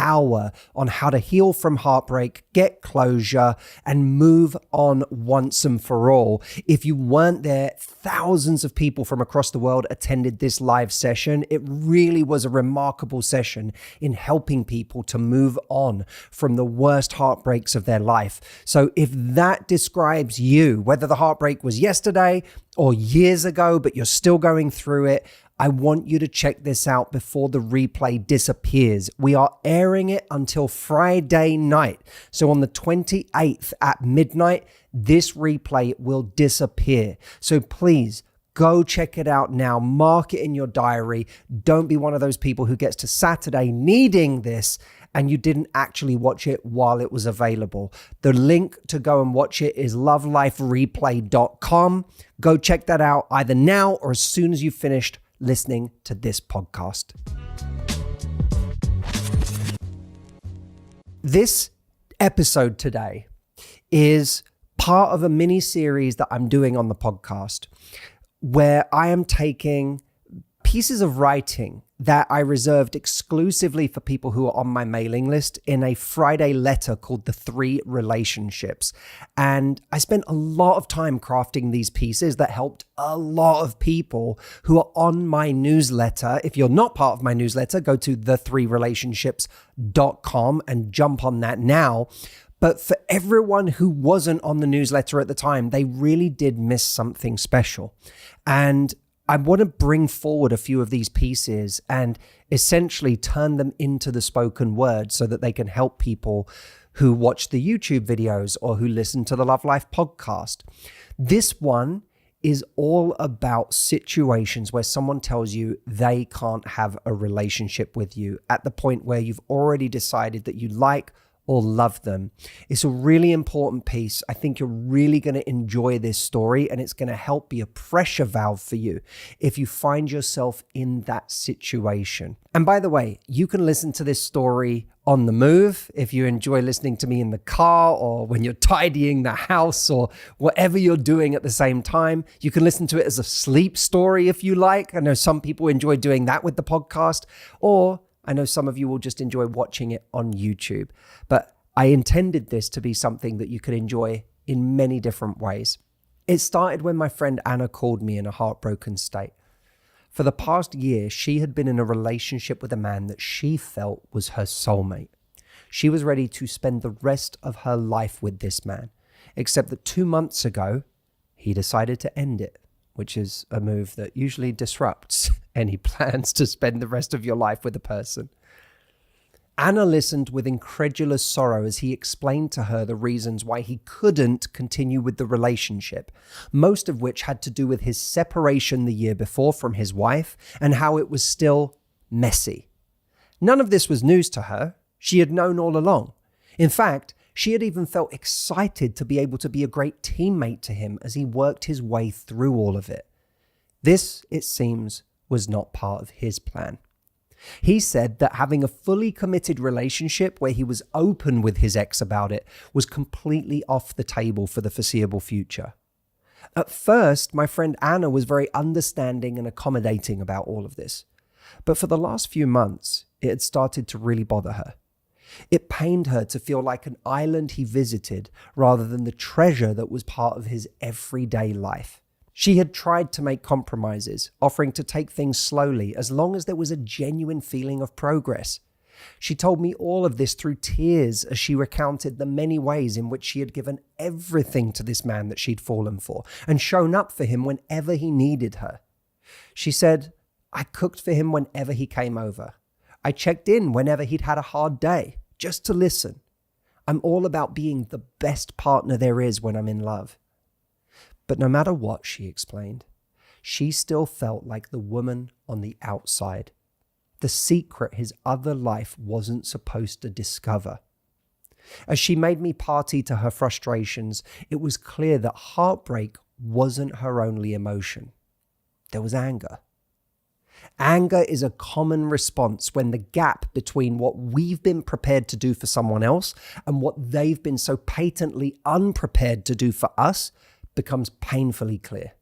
hour on how to heal from heartbreak, get closure, and move on once and for all. If you weren't there, thousands of people from across the world attended this live session. It really was a remarkable session in helping people to move on from the worst heartbreaks of their life. So if that describes you, whether the heartbreak was yesterday or years ago, but you're still going through it, I want you to check this out before the replay disappears. We are airing it until Friday night. So on the 28th at midnight, this replay will disappear. So please go check it out now. Mark it in your diary. Don't be one of those people who gets to Saturday needing this and you didn't actually watch it while it was available. The link to go and watch it is lovelifereplay.com. Go check that out either now or as soon as you've finished listening to this podcast. This episode today is part of a mini series that I'm doing on the podcast where I am taking pieces of writing that I reserved exclusively for people who are on my mailing list in a Friday letter called The 3 Relationships. And I spent a lot of time crafting these pieces that helped a lot of people who are on my newsletter. If you're not part of my newsletter, go to the3relationships.com and jump on that now. But for everyone who wasn't on the newsletter at the time, they really did miss something special. And I want to bring forward a few of these pieces and essentially turn them into the spoken word so that they can help people who watch the YouTube videos or who listen to the Love Life podcast. This one is all about situations where someone tells you they can't have a relationship with you at the point where you've already decided that you like or love them. It's a really important piece. I think you're really going to enjoy this story and it's going to help be a pressure valve for you if you find yourself in that situation. And by the way, you can listen to this story on the move if you enjoy listening to me in the car or when you're tidying the house or whatever you're doing at the same time. You can listen to it as a sleep story if you like. I know some people enjoy doing that with the podcast, or I know some of you will just enjoy watching it on YouTube, but I intended this to be something that you could enjoy in many different ways. It started when my friend Anna called me in a heartbroken state. For the past year, she had been in a relationship with a man that she felt was her soulmate. She was ready to spend the rest of her life with this man, except that 2 months ago, he decided to end it, which is a move that usually disrupts any plans to spend the rest of your life with a person. Anna listened with incredulous sorrow as he explained to her the reasons why he couldn't continue with the relationship, most of which had to do with his separation the year before from his wife and how it was still messy. None of this was news to her. She had known all along. In fact, she had even felt excited to be able to be a great teammate to him as he worked his way through all of it. This, it seems, was not part of his plan. He said that having a fully committed relationship where he was open with his ex about it was completely off the table for the foreseeable future. At first, my friend Anna was very understanding and accommodating about all of this. But for the last few months, it had started to really bother her. It pained her to feel like an island he visited rather than the treasure that was part of his everyday life. She had tried to make compromises, offering to take things slowly as long as there was a genuine feeling of progress. She told me all of this through tears as she recounted the many ways in which she had given everything to this man that she'd fallen for and shown up for him whenever he needed her. She said, "I cooked for him whenever he came over. I checked in whenever he'd had a hard day, just to listen. I'm all about being the best partner there is when I'm in love." But no matter what, she explained, she still felt like the woman on the outside, the secret his other life wasn't supposed to discover. As she made me party to her frustrations, it was clear that heartbreak wasn't her only emotion. There was anger. Anger is a common response when the gap between what we've been prepared to do for someone else and what they've been so patently unprepared to do for us becomes painfully clear.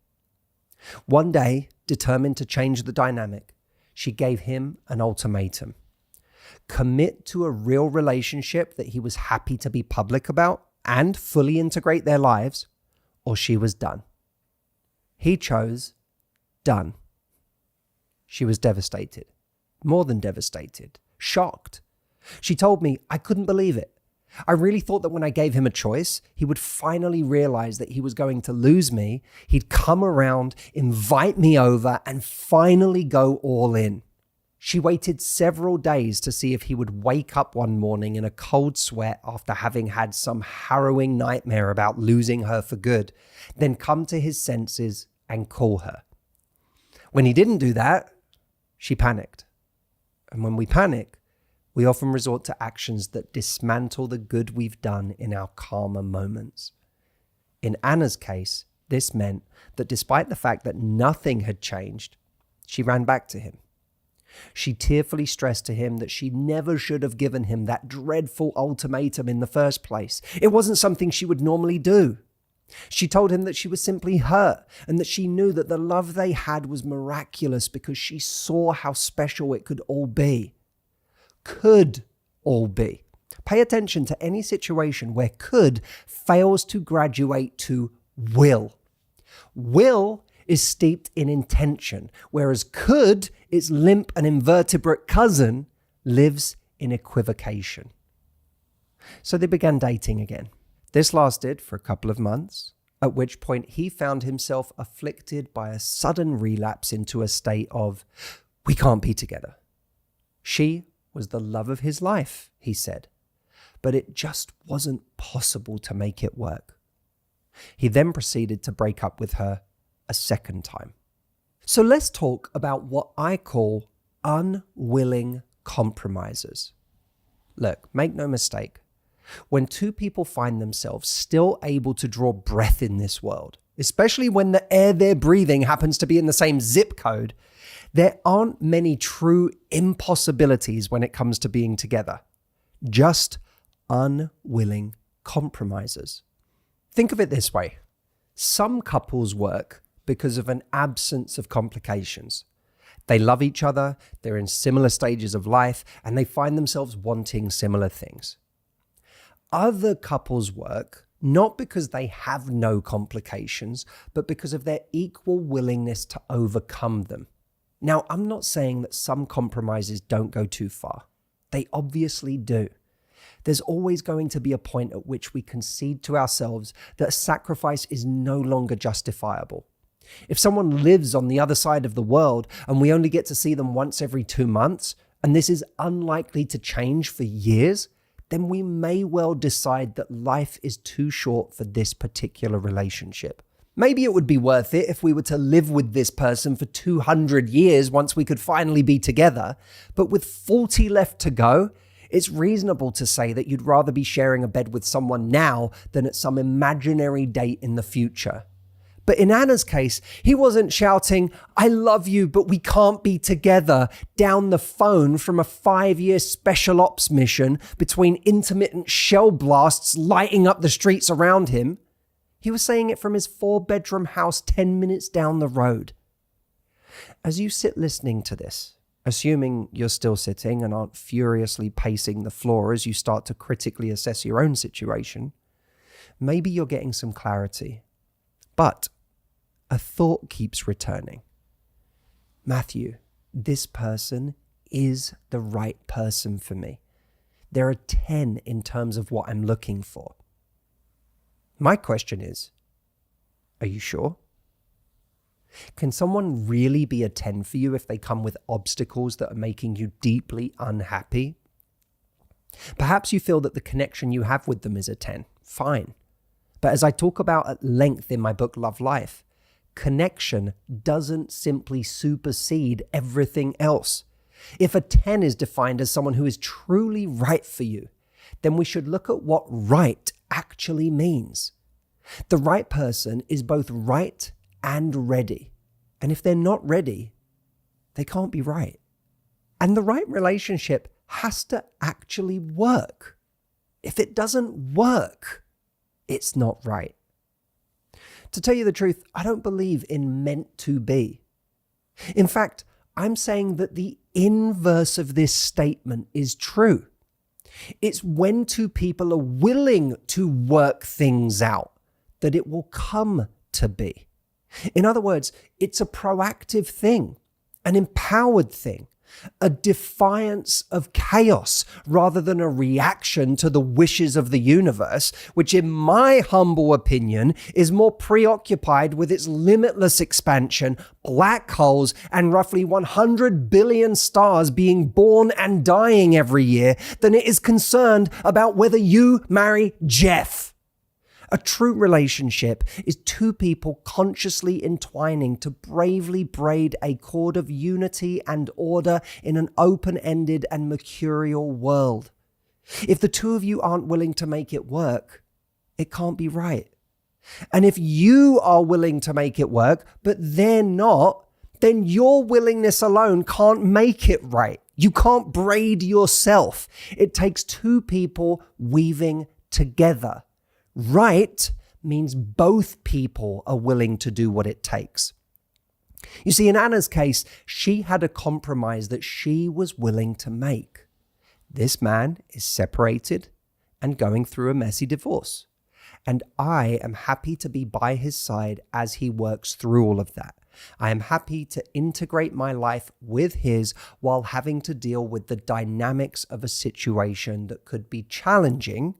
One day, determined to change the dynamic, she gave him an ultimatum. commit to a real relationship that he was happy to be public about and fully integrate their lives, or she was done. He chose done. She was devastated, more than devastated, shocked. She told me, I couldn't believe it. I really thought that when I gave him a choice, he would finally realize that he was going to lose me. He'd come around, invite me over, and finally go all in. She waited several days to see if he would wake up one morning in a cold sweat after having had some harrowing nightmare about losing her for good, then come to his senses and call her. When he didn't do that, she panicked. And when we panic, we often resort to actions that dismantle the good we've done in our calmer moments. In Anna's case, this meant that despite the fact that nothing had changed, she ran back to him. She tearfully stressed to him that she never should have given him that dreadful ultimatum in the first place. It wasn't something she would normally do. She told him that she was simply hurt and that she knew that the love they had was miraculous because she saw how special it could all be. Could all be. Pay attention to any situation where could fails to graduate to will. Will is steeped in intention, whereas could, its limp and invertebrate cousin, lives in equivocation. So they began dating again. This lasted for a couple of months, at which point he found himself afflicted by a sudden relapse into a state of, we can't be together. She was the love of his life, he said, but it just wasn't possible to make it work. He then proceeded to break up with her a second time. So let's talk about what I call unwilling compromisers. Look, make no mistake. When two people find themselves still able to draw breath in this world, especially when the air they're breathing happens to be in the same zip code, there aren't many true impossibilities when it comes to being together. Just unwilling compromisers. Think of it this way. Some couples work because of an absence of complications. They love each other, they're in similar stages of life, and they find themselves wanting similar things. Other couples work not because they have no complications, but because of their equal willingness to overcome them. Now, I'm not saying that some compromises don't go too far. They obviously do. There's always going to be a point at which we concede to ourselves that sacrifice is no longer justifiable. If someone lives on the other side of the world and we only get to see them once every 2 months, and this is unlikely to change for years, then we may well decide that life is too short for this particular relationship. Maybe it would be worth it if we were to live with this person for 200 years once we could finally be together. But with 40 left to go, it's reasonable to say that you'd rather be sharing a bed with someone now than at some imaginary date in the future. But in Anna's case, he wasn't shouting, I love you, but we can't be together, down the phone from a 5-year special ops mission between intermittent shell blasts lighting up the streets around him. He was saying it from his 4-bedroom house 10 minutes down the road. As you sit listening to this, assuming you're still sitting and aren't furiously pacing the floor as you start to critically assess your own situation, maybe you're getting some clarity. But a thought keeps returning. Matthew, this person is the right person for me. There are 10 in terms of what I'm looking for. My question is, are you sure? Can someone really be a 10 for you if they come with obstacles that are making you deeply unhappy? Perhaps you feel that the connection you have with them is a 10. Fine. But as I talk about at length in my book, Love Life, connection doesn't simply supersede everything else. If a 10 is defined as someone who is truly right for you, then we should look at what right actually means. The right person is both right and ready. And if they're not ready, they can't be right. And the right relationship has to actually work. If it doesn't work, it's not right. To tell you the truth, I don't believe in meant to be. In fact, I'm saying that the inverse of this statement is true. It's when two people are willing to work things out that it will come to be. In other words, it's a proactive thing, an empowered thing, a defiance of chaos rather than a reaction to the wishes of the universe, which in my humble opinion is more preoccupied with its limitless expansion, black holes, and roughly 100 billion stars being born and dying every year than it is concerned about whether you marry Jeff. A true relationship is two people consciously entwining to bravely braid a cord of unity and order in an open-ended and mercurial world. If the two of you aren't willing to make it work, it can't be right. And if you are willing to make it work, but they're not, then your willingness alone can't make it right. You can't braid yourself. It takes two people weaving together. Right means both people are willing to do what it takes. You see, in Anna's case, she had a compromise that she was willing to make. This man is separated and going through a messy divorce. And I am happy to be by his side as he works through all of that. I am happy to integrate my life with his while having to deal with the dynamics of a situation that could be challenging,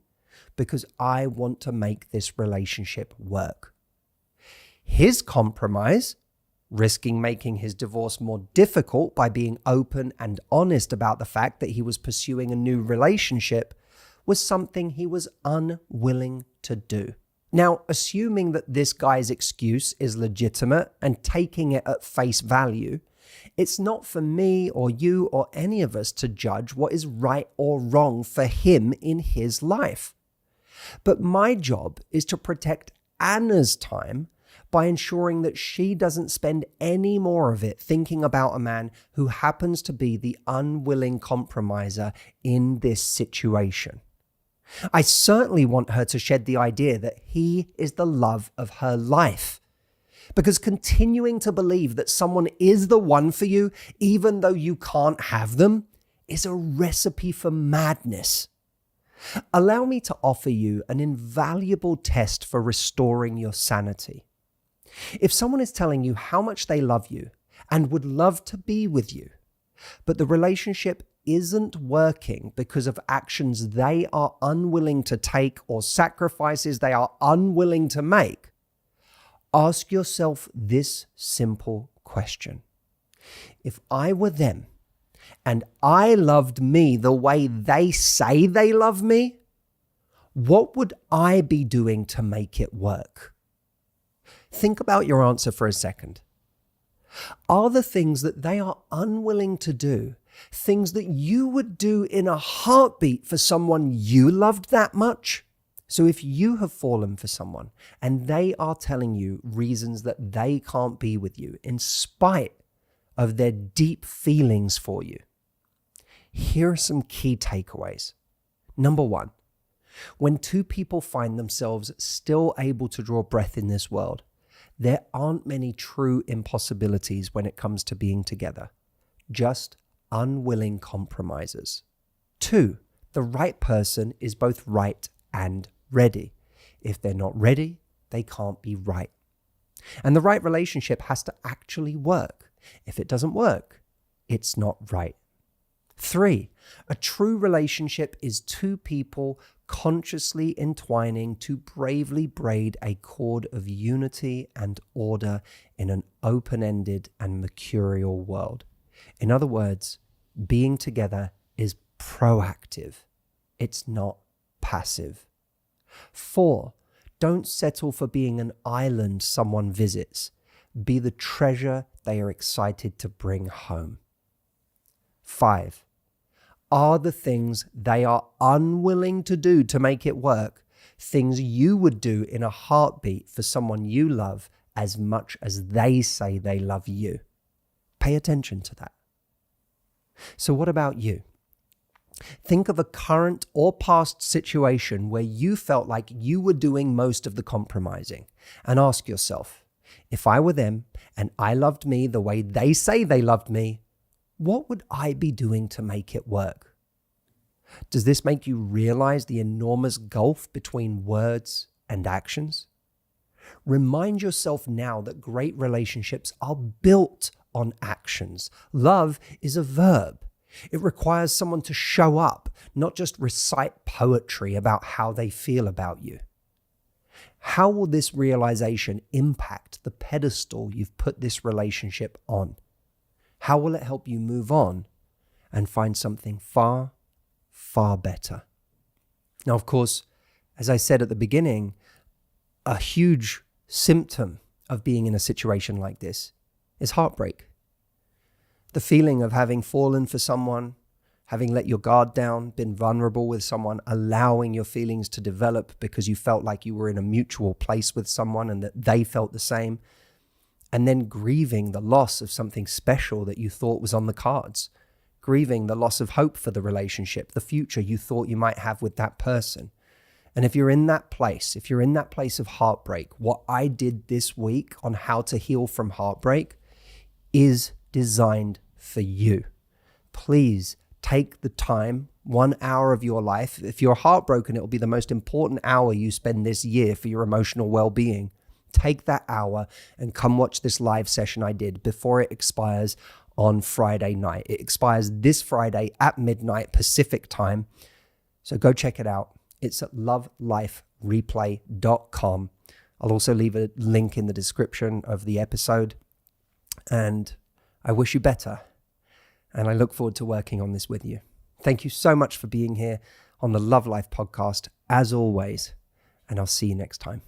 because I want to make this relationship work. His compromise, risking making his divorce more difficult by being open and honest about the fact that he was pursuing a new relationship, was something he was unwilling to do. Now, assuming that this guy's excuse is legitimate and taking it at face value, it's not for me or you or any of us to judge what is right or wrong for him in his life. But my job is to protect Anna's time by ensuring that she doesn't spend any more of it thinking about a man who happens to be the unwilling compromiser in this situation. I certainly want her to shed the idea that he is the love of her life. Because continuing to believe that someone is the one for you, even though you can't have them, is a recipe for madness. Allow me to offer you an invaluable test for restoring your sanity. If someone is telling you how much they love you and would love to be with you, but the relationship isn't working because of actions they are unwilling to take or sacrifices they are unwilling to make, ask yourself this simple question. If I were them, and I loved me the way they say they love me, what would I be doing to make it work? Think about your answer for a second. Are the things that they are unwilling to do things that you would do in a heartbeat for someone you loved that much? So if you have fallen for someone and they are telling you reasons that they can't be with you in spite of their deep feelings for you, here are some key takeaways. Number one, when two people find themselves still able to draw breath in this world, there aren't many true impossibilities when it comes to being together, just unwilling compromisers. Two, the right person is both right and ready. If they're not ready, they can't be right. And the right relationship has to actually work. If it doesn't work, it's not right. Three, a true relationship is two people consciously entwining to bravely braid a cord of unity and order in an open-ended and mercurial world. In other words, being together is proactive. It's not passive. Four, don't settle for being an island someone visits. Be the treasure they are excited to bring home. Five, are the things they are unwilling to do to make it work things you would do in a heartbeat for someone you love as much as they say they love you? Pay attention to that. So what about you? Think of a current or past situation where you felt like you were doing most of the compromising and ask yourself, if I were them and I loved me the way they say they loved me, what would I be doing to make it work? Does this make you realize the enormous gulf between words and actions? Remind yourself now that great relationships are built on actions. Love is a verb. It requires someone to show up, not just recite poetry about how they feel about you. How will this realization impact the pedestal you've put this relationship on? How will it help you move on and find something far, far better? Now, of course, as I said at the beginning, a huge symptom of being in a situation like this is heartbreak. The feeling of having fallen for someone, having let your guard down, been vulnerable with someone, allowing your feelings to develop because you felt like you were in a mutual place with someone and that they felt the same, and then grieving the loss of something special that you thought was on the cards, grieving the loss of hope for the relationship, the future you thought you might have with that person. And if you're in that place, of heartbreak, what I did this week on how to heal from heartbreak is designed for you. Please take the time, 1 hour of your life. If you're heartbroken, it will be the most important hour you spend this year for your emotional well-being. Take that hour and come watch this live session I did before it expires on Friday night. It expires this Friday at midnight Pacific time. So go check it out. It's at lovelifereplay.com. I'll also leave a link in the description of the episode. And I wish you better. And I look forward to working on this with you. Thank you so much for being here on the Love Life podcast, as always. And I'll see you next time.